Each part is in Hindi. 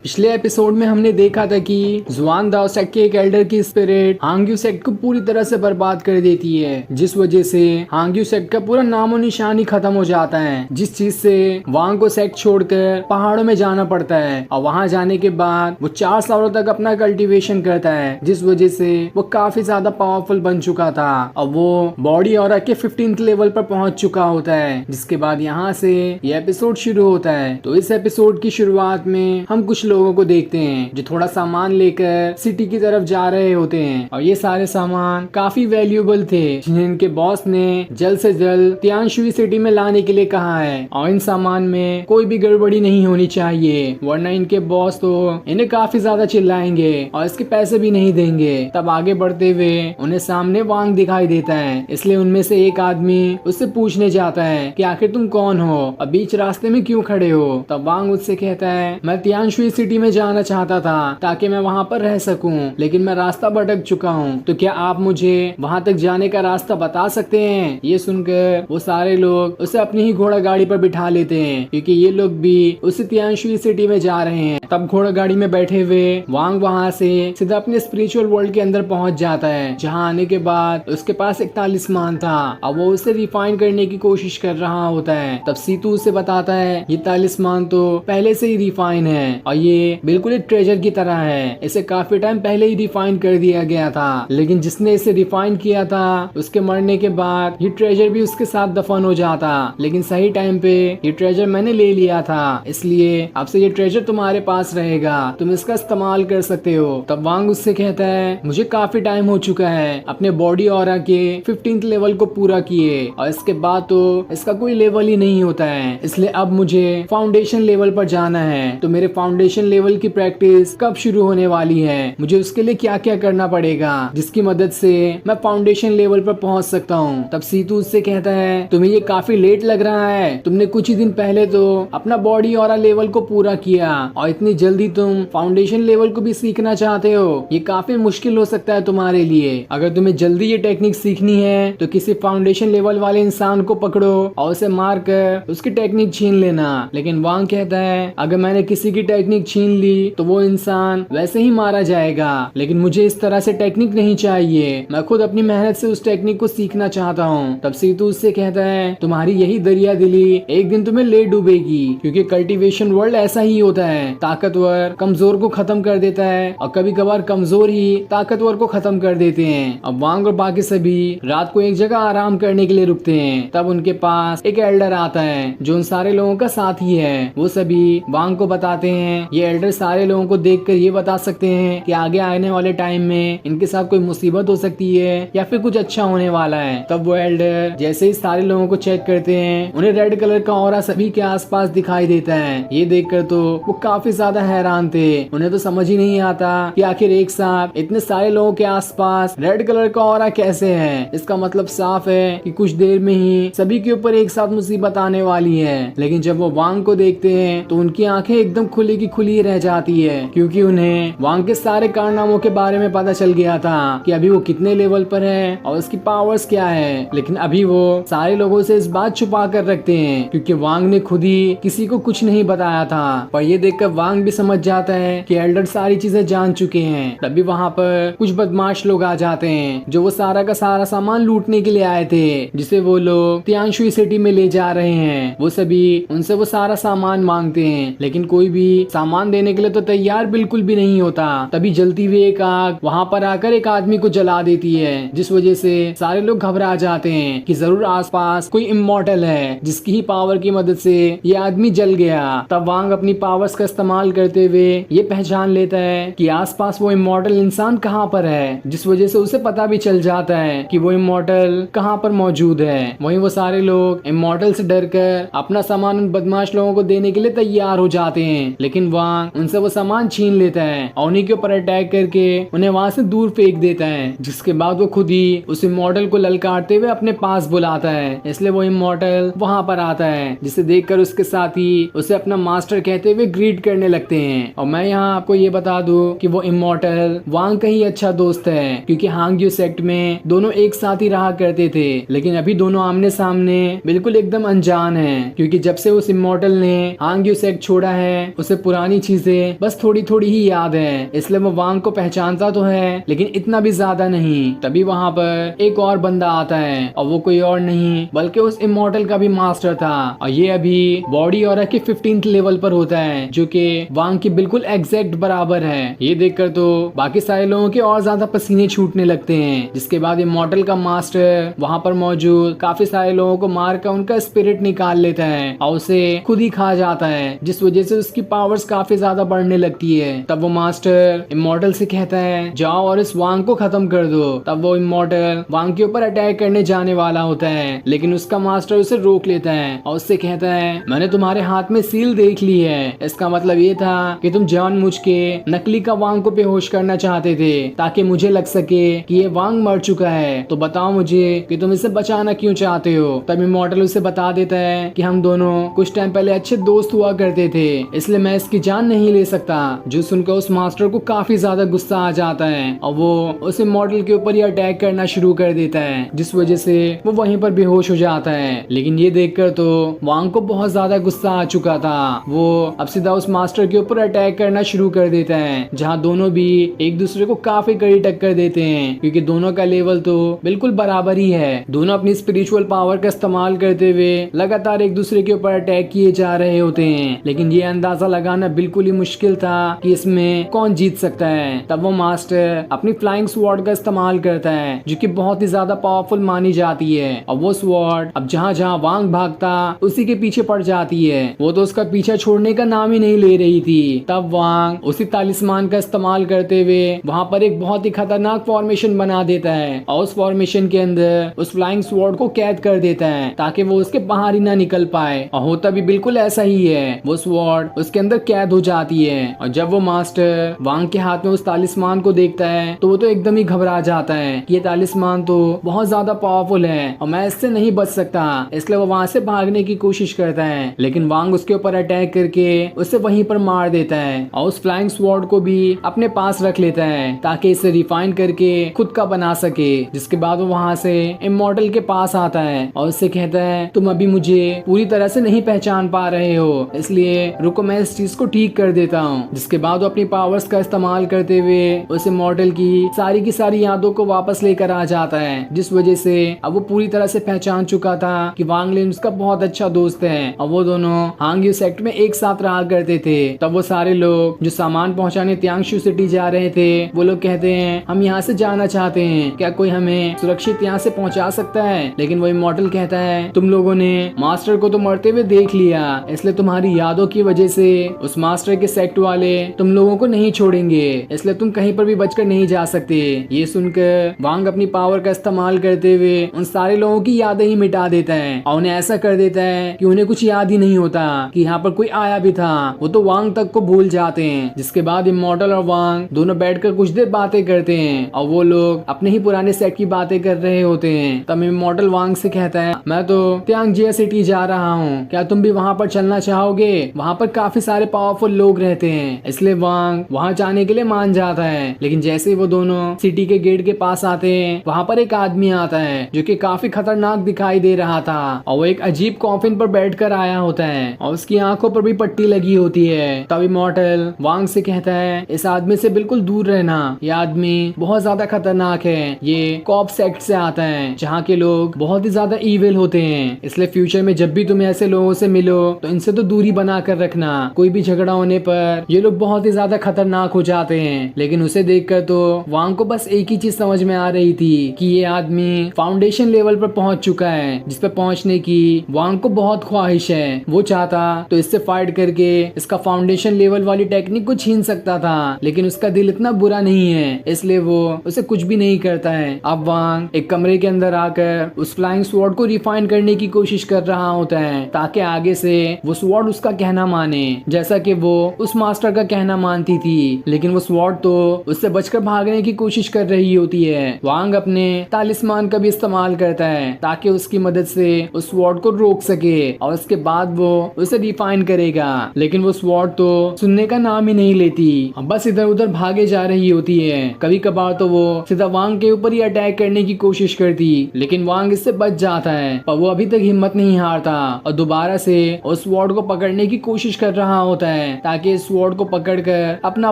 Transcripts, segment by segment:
पिछले एपिसोड में हमने देखा था कि जुआन दाओ सेक्ट के एक एल्डर की स्पिरिट हांग्यू सेक्ट को पूरी तरह से बर्बाद कर देती है, जिस वजह से हांग्यू सेक्ट का पूरा नामो निशान ही खत्म हो जाता है। जिस चीज से वांग को सेक्ट छोड़कर पहाड़ों में जाना पड़ता है और वहां जाने के बाद वो 4 सालों तक अपना कल्टीवेशन करता है, जिस वजह से वो काफी ज्यादा पावरफुल बन चुका था। अब वो बॉडी और के 15th लेवल पर पहुंच चुका होता है, जिसके बाद यहाँ से ये एपिसोड शुरू होता है। तो इस एपिसोड की शुरुआत में हम कुछ लोगों को देखते हैं जो थोड़ा सामान लेकर सिटी की तरफ जा रहे होते हैं, और ये सारे सामान काफी वैल्यूएबल थे जिन्हें इनके बॉस ने जल्द से जल्द तियानशुई सिटी में लाने के लिए कहा है। और इन सामान में कोई भी गड़बड़ी नहीं होनी चाहिए, वरना इनके बॉस तो इन्हें काफी ज्यादा चिल्लाएंगे और इसके पैसे भी नहीं देंगे। तब आगे बढ़ते हुए उन्हें सामने वांग दिखाई देता है, इसलिए उनमें से एक आदमी उससे पूछने जाता है कि आखिर तुम कौन हो और बीच रास्ते में क्यों खड़े हो। तब वांग उससे कहता है, मैं तियानशुई सिटी में जाना चाहता था ताकि मैं वहाँ पर रह सकूं, लेकिन मैं रास्ता भटक चुका हूँ। तो क्या आप मुझे वहाँ तक जाने का रास्ता बता सकते हैं। ये सुनकर वो सारे लोग उसे अपनी ही घोड़ा गाड़ी पर बिठा लेते हैं, क्योंकि ये लोग भी उसी तियानशुई सिटी में जा रहे हैं। तब घोड़ा गाड़ी में बैठे हुए वांग वहाँ से सीधा अपने स्पिरिचुअल वर्ल्ड के अंदर पहुँच जाता है, जहाँ आने के बाद उसके पास एक तालिस्मान था और वो उसे रिफाइन करने की कोशिश कर रहा होता है। तब सीतू उसे बताता है ये तालिस्मान तो पहले से ही रिफाइन है और ये बिल्कुल एक ट्रेजर की तरह है, इसे काफी टाइम पहले ही रिफाइन कर दिया गया था, लेकिन जिसने इसे रिफाइन किया था उसके मरने के बाद ये ट्रेजर भी उसके साथ दफन हो जाता, लेकिन सही टाइम पे ये ट्रेजर मैंने ले लिया था, इसलिए अब से ये ट्रेजर तुम्हारे पास रहेगा, तुम इसका इस्तेमाल कर सकते हो। तब वांग उससे कहता है मुझे काफी टाइम हो चुका है अपने बॉडी ऑरा के 15th लेवल को पूरा किए, और इसके बाद तो इसका कोई लेवल ही नहीं होता है, इसलिए अब मुझे फाउंडेशन लेवल पर जाना है। तो मेरे फाउंडेशन लेवल की प्रैक्टिस कब शुरू होने वाली है, मुझे उसके लिए क्या क्या करना पड़ेगा जिसकी मदद से मैं फाउंडेशन लेवल पर पहुंच सकता हूं। तब सीतू उससे कहता है तुम्हें ये काफी लेट लग रहा है, तुमने कुछ ही दिन पहले तो अपना बॉडी और लेवल को पूरा किया और इतनी जल्दी तुम फाउंडेशन लेवल को भी सीखना चाहते हो, ये काफी मुश्किल हो सकता है तुम्हारे लिए। अगर तुम्हें जल्दी ये टेक्निक सीखनी है तो किसी फाउंडेशन लेवल वाले इंसान को पकड़ो और उसे मार कर उसकी टेक्निक छीन लेना। लेकिन वांग कहता है अगर मैंने किसी की टेक्निक छीन ली तो वो इंसान वैसे ही मारा जाएगा, लेकिन मुझे इस तरह से टेक्निक नहीं चाहिए, मैं खुद अपनी मेहनत से उस टेक्निक को सीखना चाहता हूँ। तब सीतू उससे कहता है तुम्हारी यही दरिया दिली एक दिन तुम्हें ले डूबेगी, क्योंकि कल्टीवेशन वर्ल्ड ऐसा ही होता है, ताकतवर कमजोर को खत्म कर देता है और कभी कभार कमजोर ही ताकतवर को खत्म कर देते हैं। अब वांग और बाकी सभी रात को एक जगह आराम करने के लिए रुकते हैं। तब उनके पास एक एल्डर आता है जो उन सारे लोगों का साथी है। वो सभी वांग को बताते हैं ये एल्डर सारे लोगों को देखकर ये बता सकते हैं कि आगे आने वाले टाइम में इनके साथ कोई मुसीबत हो सकती है या फिर कुछ अच्छा होने वाला है। तब वो एल्डर जैसे ही सारे लोगों को चेक करते हैं उन्हें रेड कलर का ऑरा सभी के आसपास दिखाई देता है। ये देखकर तो वो काफी ज्यादा हैरान थे, उन्हें तो समझ ही नहीं आता कि आखिर एक साथ इतने सारे लोगों के आसपास रेड कलर का ऑरा कैसे है। इसका मतलब साफ है कि कुछ देर में ही सभी के ऊपर एक साथ मुसीबत आने वाली है। लेकिन जब वो वांग को देखते हैं तो उनकी आंखें एकदम खुली की खुली रह जाती है, क्योंकि उन्हें वांग के सारे कारनामों के बारे में पता चल गया था कि अभी वो कितने लेवल पर है और उसकी पावर्स क्या है। लेकिन अभी वो सारे लोगों से इस बात छुपा कर रखते हैं, क्योंकि वांग ने खुद ही किसी को कुछ नहीं बताया था। पर ये देखकर वांग भी समझ जाता है कि एल्डर सारी चीजें जान चुके हैं। तभी वहाँ पर कुछ बदमाश लोग आ जाते हैं जो वो सारा का सारा सामान लूटने के लिए आए थे, जिसे वो लोग तियानशुई सिटी में ले जा रहे हैं। वो सभी उनसे वो सारा सामान मांगते हैं, लेकिन कोई भी सामान देने के लिए तो तैयार बिल्कुल भी नहीं होता। तभी जलती हुई एक आग वहाँ पर आकर एक आदमी को जला देती है, जिस वजह से सारे लोग घबरा जाते हैं कि जरूर आसपास कोई इमॉर्टल है जिसकी ही पावर की मदद से ये आदमी जल गया। तब वांग अपनी पावर्स का इस्तेमाल करते हुए ये पहचान लेता है कि आसपास वो इमॉर्टल इंसान कहाँ पर है, जिस वजह से उसे पता भी चल जाता है कि वो इमॉर्टल कहाँ पर मौजूद है। वहीं वो सारे लोग इमॉर्टल से डरकर अपना सामान उन बदमाश लोगों को देने के लिए तैयार हो जाते हैं, लेकिन वांग उनसे वो सामान छीन लेता है और उन्हीं के ऊपर अटैक करके उन्हें वहां से दूर फेंक देता है। जिसके बाद वो खुद ही उस इमॉर्टल को ललकारते हुए अपने पास बुलाता है, इसलिए वो इमॉर्टल वहां पर आता है, जिसे देखकर उसके साथी उसे अपना मास्टर कहते हुए ग्रीट करने लगते हैं। और मैं यहाँ आपको ये बता दूं कि वो इमॉर्टल वांग का ही अच्छा दोस्त है, क्योंकि हांग्यू सेक्ट में दोनों एक साथ ही रहा करते थे, लेकिन अभी दोनों आमने सामने बिल्कुल एकदम अनजान हैं, क्योंकि जब से उस इमॉर्टल ने हांग्यू सेक्ट छोड़ा है उसे पुरानी चीजें बस थोड़ी थोड़ी ही याद है, इसलिए वो वांग को पहचानता तो है लेकिन इतना भी ज्यादा नहीं। तभी वहाँ पर एक और बंदा आता है और वो कोई और नहीं बल्कि उस इमॉर्टल का भी मास्टर था, और ये अभी बॉडी ऑरा के 15th लेवल पर होता है, जो कि वांग की बिल्कुल एग्जैक्ट बराबर है। ये देखकर तो बाकी सारे लोगों के और ज्यादा पसीने छूटने लगते हैं। जिसके बाद इमॉर्टल का मास्टर वहाँ पर मौजूद काफी सारे लोगों को मारकर उनका स्पिरिट निकाल लेता है और उसे खुद ही खा जाता है, जिस वजह से उसकी पावर्स काफी ज्यादा बढ़ने लगती है। तब वो मास्टर इमॉर्टल से कहता है जाओ और इस वांग को खत्म कर दो। तब वो इमॉर्टल वांग के ऊपर अटैक करने जाने वाला होता है, लेकिन उसका मास्टर उसे रोक लेता है और उससे कहता है मैंने तुम्हारे हाथ में सील देख ली है। इसका मतलब ये था कि तुम जानबूझ के नकली का वांग को बेहोश करना चाहते थे ताकि मुझे लग सके कि ये वांग मर चुका है। तो बताओ मुझे कि तुम इसे बचाना क्यों चाहते हो। तब इमॉर्टल उसे बता देता है कि हम दोनों कुछ टाइम पहले अच्छे दोस्त हुआ करते थे, इसलिए मैं इसकी जान नहीं ले सकता। जो सुनकर उस मास्टर को काफी ज्यादा गुस्सा आ जाता है और वो उस इमॉर्टल के ऊपर ही अटैक करना शुरू कर देता है, जिस वजह से वो वहीं पर बेहोश हो जाता है। लेकिन ये देखकर तो वांग को बहुत ज्यादा गुस्सा आ चुका था। वो अब सीधा उस मास्टर के ऊपर अटैक करना शुरू कर देता है, जहाँ दोनों भी एक दूसरे को काफी कड़ी टक्कर देते हैं, क्योंकि दोनों का लेवल तो बिल्कुल बराबर ही है। दोनों अपनी स्पिरिचुअल पावर का इस्तेमाल करते हुए लगातार एक दूसरे के ऊपर अटैक किए जा रहे होते हैं, लेकिन ये अंदाजा लगाना बिल्कुल ही मुश्किल था कि इसमें कौन जीत सकता है। तब वो मास्टर अपनी फ्लाइंग स्वॉर्ड का इस्तेमाल करता है, जो कि बहुत ही ज्यादा पावरफुल मानी जाती है, और वो स्वॉर्ड अब जहाँ जहाँ वांग भागता उसी के पीछे पड़ जाती है। वो तो उसका पीछा छोड़ने का नाम ही नहीं ले रही थी। तब वांग उसी तालिस्मान का इस्तेमाल करते हुए वहाँ पर एक बहुत ही खतरनाक फॉर्मेशन बना देता है, और उस फॉर्मेशन के अंदर उस फ्लाइंग स्वॉर्ड को कैद कर देता है ताकि वो उसके बाहर ही ना निकल पाए। और होता भी बिल्कुल ऐसा ही है, वो स्वॉर्ड उसके अंदर कैद हो जाती है। और जब वो मास्टर वांग के हाथ में उस तालिस्मान को देखता है तो वो तो एकदम ही घबरा जाता है कि ये तालिस्मान तो बहुत ज्यादा पावरफुल है और मैं इससे नहीं बच सकता, इसलिए वो वहाँ से भागने की कोशिश करता है। लेकिन वांग उसके ऊपर अटैक करके उसे वहीं पर मार देता है और उस फ्लाइंग स्वॉर्ड को भी अपने पास रख लेता है ताकि इसे रिफाइन करके खुद का बना सके। जिसके बाद वो वहाँ से इमॉर्टल के पास आता है और उससे कहता है तुम अभी मुझे पूरी तरह से नहीं पहचान पा रहे हो, इसलिए रुको मैं इस चीज को ठीक कर देता हूँ। जिसके बाद वो अपनी पावर्स का इस्तेमाल करते हुए उस इमॉर्टल की सारी यादों को वापस लेकर आ जाता है, जिस वजह से अब वो पूरी तरह से पहचान चुका था कि वांग लिन उसका बहुत अच्छा दोस्त है और वो दोनों हांग्यू सेक्ट में एक साथ रहा करते थे। तब वो सारे लोग जो सामान पहुंचाने त्यांगशू सिटी जा रहे थे वो लोग कहते हैं हम यहाँ से जाना चाहते हैं, क्या कोई हमें सुरक्षित यहाँ से पहुँचा सकता है। लेकिन वो इमॉर्टल कहता है तुम लोगों ने मास्टर को तो मरते हुए देख लिया, इसलिए तुम्हारी यादों की वजह से उस मास्टर के सेक्ट वाले तुम लोगों को नहीं छोड़ेंगे, इसलिए तुम कहीं पर भी बचकर नहीं जा सकते। ये सुनकर वांग अपनी पावर का इस्तेमाल करते हुए उन सारे लोगों की यादें ही मिटा देता है और उन्हें ऐसा कर देता है कि उन्हें कुछ याद ही नहीं होता कि यहाँ पर कोई आया भी था। वो तो वांग तक को भूल जाते हैं। जिसके बाद इमॉर्टल और वांग दोनों बैठकर कुछ देर बातें करते हैं और वो लोग अपने ही पुराने सेट की बातें कर रहे होते हैं। तब इमॉर्टल वांग से कहता है मैं तो त्यांगजिया सिटी जा रहा हूँ, क्या तुम भी वहाँ पर चलना चाहोगे। वहाँ पर काफी सारे पावरफुल लोग रहते हैं, इसलिए वांग वहाँ जाने के लिए मान जाता है। लेकिन जैसे ही वो दोनों सिटी के गेट के पास आते हैं वहाँ पर एक आदमी आता है जो कि काफी खतरनाक दिखाई दे रहा था और वो एक अजीब कॉफिन पर बैठकर आया होता है और उसकी आंखों पर भी पट्टी लगी होती है। तब इमॉर्टल वांग से कहता है इस आदमी से बिल्कुल दूर रहना, ये आदमी बहुत ज्यादा खतरनाक है, ये कॉप सेक्ट से आता है जहाँ के लोग बहुत ही ज्यादा ईविल होते हैं, इसलिए फ्यूचर में जब भी तुम ऐसे लोगों से मिलो तो इनसे तो दूरी बना कर रखना। कोई भी झगड़ा होने पर ये लोग बहुत ही ज्यादा खतरनाक हो जाते हैं। लेकिन उसे देखकर तो वांग को बस एक ही चीज समझ में आ रही थी कि ये आदमी फाउंडेशन लेवल पर पहुंच चुका है, जिस पर पहुंचने की वांग को बहुत ख्वाहिश है। वो चाहता तो इससे फाइट करके इसका फाउंडेशन लेवल वाली टेक्निक को छीन सकता था, लेकिन उसका दिल इतना बुरा नहीं है, इसलिए वो उसे कुछ भी नहीं करता है। अब वांग एक कमरे के अंदर आकर उस फ्लाइंग स्वॉर्ड को रिफाइन करने की कोशिश कर रहा होता है ताकि आगे से वो स्वॉर्ड उसका कहना माने, जैसा कि वो उस मास्टर का कहना मानती थी। लेकिन वो स्वॉर्ड तो उससे बचकर भागने की कोशिश कर रही होती है। वांग अपने तालिस्मान का भी इस्तेमाल करता है ताकि उसकी मदद से उस स्वॉर्ड को रोक सके और उसके बाद वो उसे रिफाइन करेगा। लेकिन वो स्वॉर्ड स्वॉर्ड तो सुनने का नाम ही नहीं लेती, बस इधर उधर भागे जा रही होती है। कभी कभार तो वो सीधा वांग के ऊपर ही अटैक करने की कोशिश करती, लेकिन वांग इससे बच जाता है। पर वो अभी तक हिम्मत नहीं हारता और दोबारा से उस स्वॉर्ड को पकड़ने की कोशिश कर रहा होता है ताकि इस स्वॉर्ड को पकड़कर अपना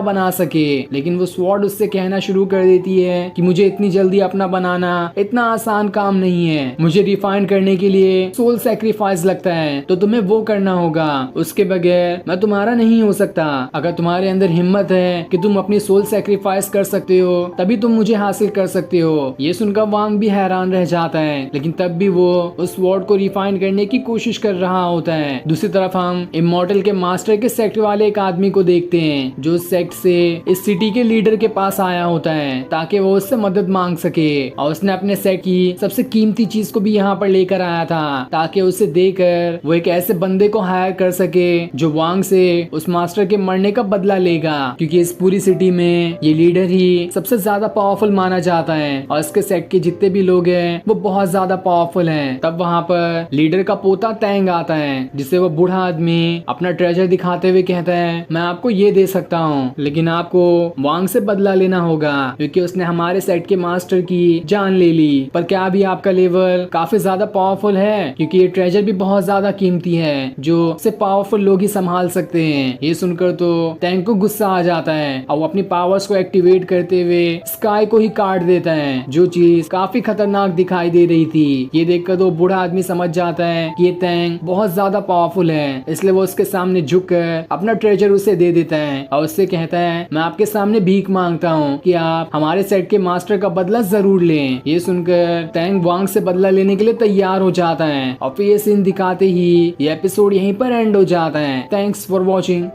बना सके। लेकिन वो स्वॉर्ड उससे कहना शुरू कर देती है कि मुझे इतनी जल्दी अपना बनाना इतना आसान काम नहीं है, मुझे रिफाइन करने के लिए सोल सैक्रिफाइस लगता है, तो तुम्हें वो करना होगा, उसके बगैर मैं तुम्हारा नहीं हो सकता। अगर तुम्हारे अंदर हिम्मत है कि तुम अपनी सोल सैक्रिफाइस कर सकते हो तभी तुम मुझे हासिल कर सकते हो। ये सुनकर वांग भी हैरान रह जाता है, लेकिन तब भी वो उस स्वॉर्ड को रिफाइन करने की कोशिश कर रहा होता है। दूसरी तरफ हम इमॉर्टल के मास्टर के सेक्ट वाले एक आदमी को देखते हैं जो सेक्ट से इस सिटी के लीडर के पास आया होता है ताकि वो उससे मदद मांग सके, और उसने अपने सेक्ट की सबसे कीमती चीज को भी यहाँ पर लेकर आया था ताकि उसे देकर वो एक ऐसे बंदे को हायर कर सके जो वांग से उस मास्टर के मरने का बदला लेगा, क्योंकि इस पूरी सिटी में ये लीडर ही सबसे ज्यादा पावरफुल माना जाता है और इसके सेक्ट के जितने भी लोग हैं वो बहुत ज्यादा पावरफुल हैं। तब वहाँ पर लीडर का पोता तैंग आता है जिसे वो बूढ़ा आदमी अपना ट्रेजर दिखाते हुए कहता है मैं आपको ये दे सकता हूँ, लेकिन आपको वांग से बदला लेना होगा क्योंकि उसने हमारे सेट के मास्टर की जान ले ली। पर क्या अभी आपका लेवल काफी ज्यादा पावरफुल है, क्योंकि ये ट्रेजर भी बहुत ज्यादा कीमती है जो सिर्फ पावरफुल लोग ही संभाल सकते हैं। ये सुनकर तो टैंक को गुस्सा आ जाता है और वो अपनी पावर्स को एक्टिवेट करते हुए स्काई को ही काट देता है, जो चीज काफी खतरनाक दिखाई दे रही थी। ये देखकर तो बूढ़ा आदमी समझ जाता है कि ये टैंक बहुत ज्यादा पावरफुल है, इसलिए वो उसके सामने झुककर अपना ट्रेजर उसे दे देता है और उससे कहता है मैं आपके सामने भीख मांगता हूँ कि आप हमारे सेट के मास्टर का बदला जरूर लें। ये सुनकर टैंक वांग से बदला लेने के लिए तैयार हो जाता है और फिर ये सीन दिखाते ही ये एपिसोड यहीं पर एंड हो जाता है। Thanks for watching.